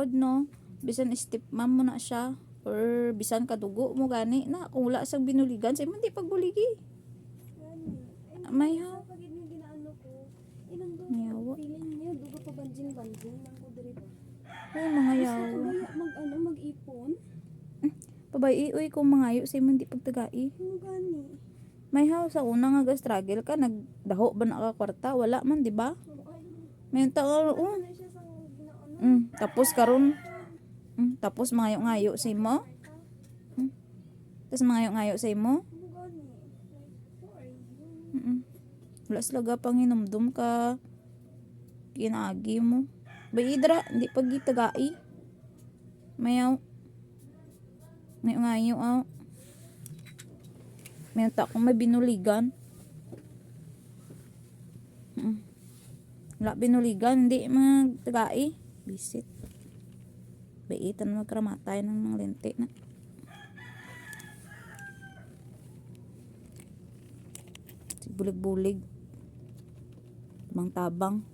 tinuod no. Bisan step mom mo na siya or bisan kadugo mo gani na kung wala sang binuligan sa hindi pagbuligi. May ha. Pagid nga ginaano ko. Inando. Yawa. Feeling niya dugo pa banjing-banjing nang ko diri ba. Ay mga yawa. Mag-ano mag-ipon. Pabay uy kung mangayo sa hindi pagtagai. Ano gani? May how sa una nga struggle ka nagdaho ba na ka kwarta wala man di ba? May tao Ano siya sa ginaano? tapos karon tapos mangayo-ngayo sa imo. Tapos mangayo-ngayo sa imo. Ano gani? Who are you? Wala sila pang hinumdum ka ginagi mo. Bayidra hindi pagitagai. Mayaw. May ngayo may ta kung may binuligan. Wala binuligan, hindi magtagai. Bisit. Baitan magkramatay ng mga lente na. Bulig-bulig. Tabang-tabang.